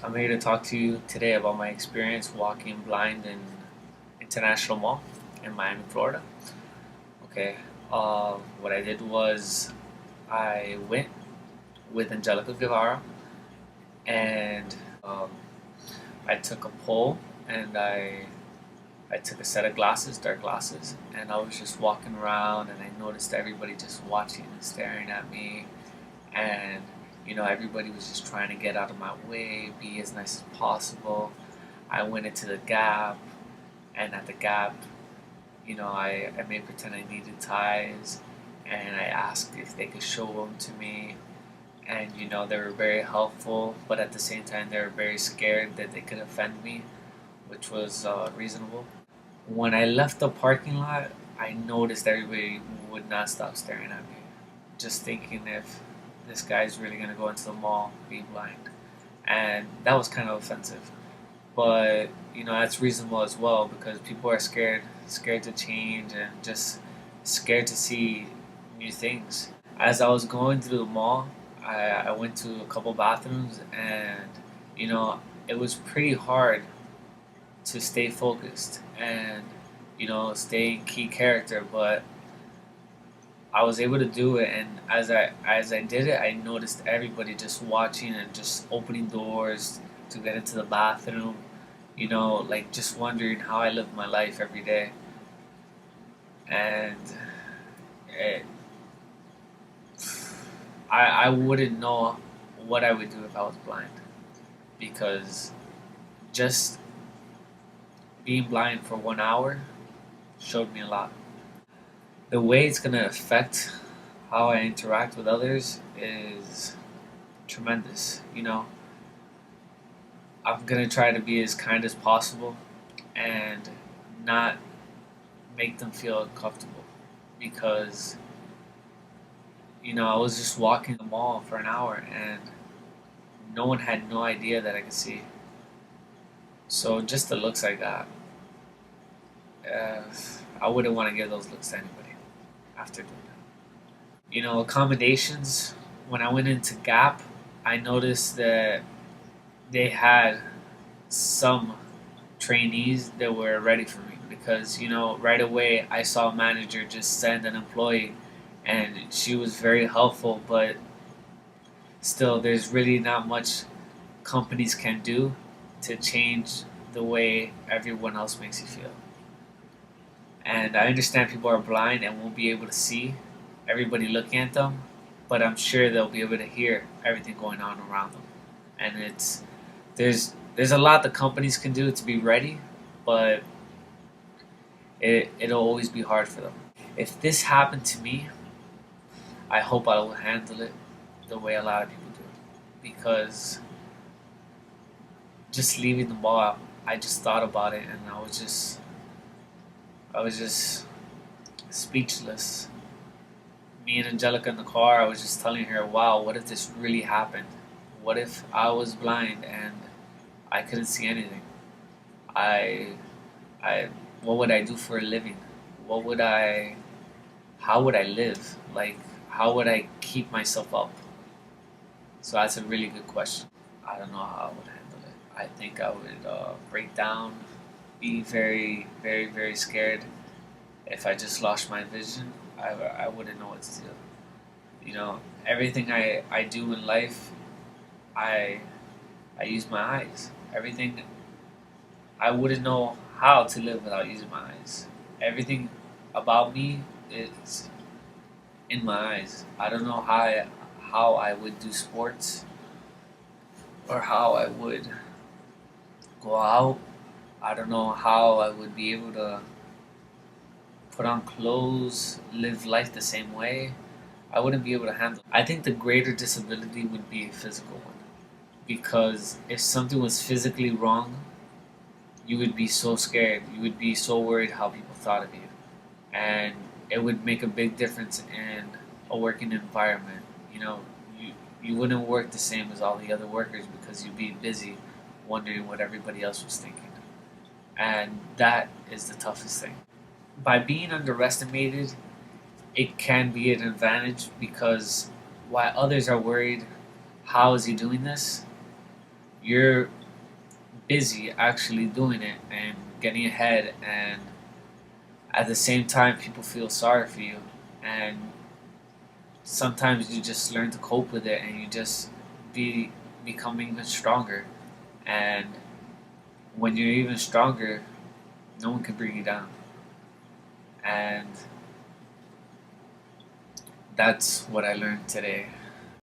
I'm here to talk to you today about my experience walking blind in International Mall in Miami, Florida. Okay, what I did was I went with Angelica Guevara and I took a pole and I took a set of glasses, dark glasses, and I was just walking around and I noticed everybody just watching and staring at me and everybody was just trying to get out of my way, be as nice as possible. I went into the Gap, and at the Gap, I made pretend I needed ties, and I asked if they could show them to me. And they were very helpful, but at the same time, they were very scared that they could offend me, which was reasonable. When I left the parking lot, I noticed everybody would not stop staring at me, just thinking if this guy's really gonna go into the mall being blind, and that was kind of offensive. But that's reasonable as well because people are scared to change and just scared to see new things. As I was going through the mall, I went to a couple bathrooms, and it was pretty hard to stay focused and stay in key character, but I was able to do it, and as I did it, I noticed everybody just watching and just opening doors to get into the bathroom. Like just wondering how I live my life every day, and it, I wouldn't know what I would do if I was blind because just being blind for 1 hour showed me a lot. The way it's gonna affect how I interact with others is tremendous. I'm gonna try to be as kind as possible and not make them feel uncomfortable because I was just walking the mall for an hour and no one had no idea that I could see. So just the looks I got, uh, I wouldn't want to give those looks to anybody after doing that. Accommodations. When I went into Gap, I noticed that they had some trainees that were ready for me because right away I saw a manager just send an employee and she was very helpful, but still there's really not much companies can do to change the way everyone else makes you feel. And I understand people are blind and won't be able to see everybody looking at them, but I'm sure they'll be able to hear everything going on around them. And there's a lot the companies can do to be ready, but it'll always be hard for them. If this happened to me, I hope I will handle it the way a lot of people do, because just leaving the mall, I just thought about it and I was just speechless. Me and Angelica in the car, I was just telling her, "Wow, what if this really happened? What if I was blind and I couldn't see anything? I, I, what would I do for a living? What would I? How would I live? Like, how would I keep myself up?" So that's a really good question. I don't know how I would handle it. I think I would break down, be very, very, very scared. If I just lost my vision, I wouldn't know what to do. Everything I do in life, I I use my eyes. Everything I wouldn't know how to live without using my eyes. Everything about me is in my eyes. I don't know how I would do sports or how I would go out. I don't know how I would be able to put on clothes, live life the same way. I wouldn't be able to handle it. I think the greater disability would be a physical one. Because if something was physically wrong, you would be so scared. You would be so worried how people thought of you. And it would make a big difference in a working environment. You know, you wouldn't work the same as all the other workers because you'd be busy wondering what everybody else was thinking. And that is the toughest thing. By being underestimated, it can be an advantage because while others are worried, how is he doing this? you're busy actually doing it and getting ahead, and at the same time people feel sorry for you, and sometimes you just learn to cope with it, and you just be become even stronger. And when you're even stronger, no one can bring you down. And that's what I learned today.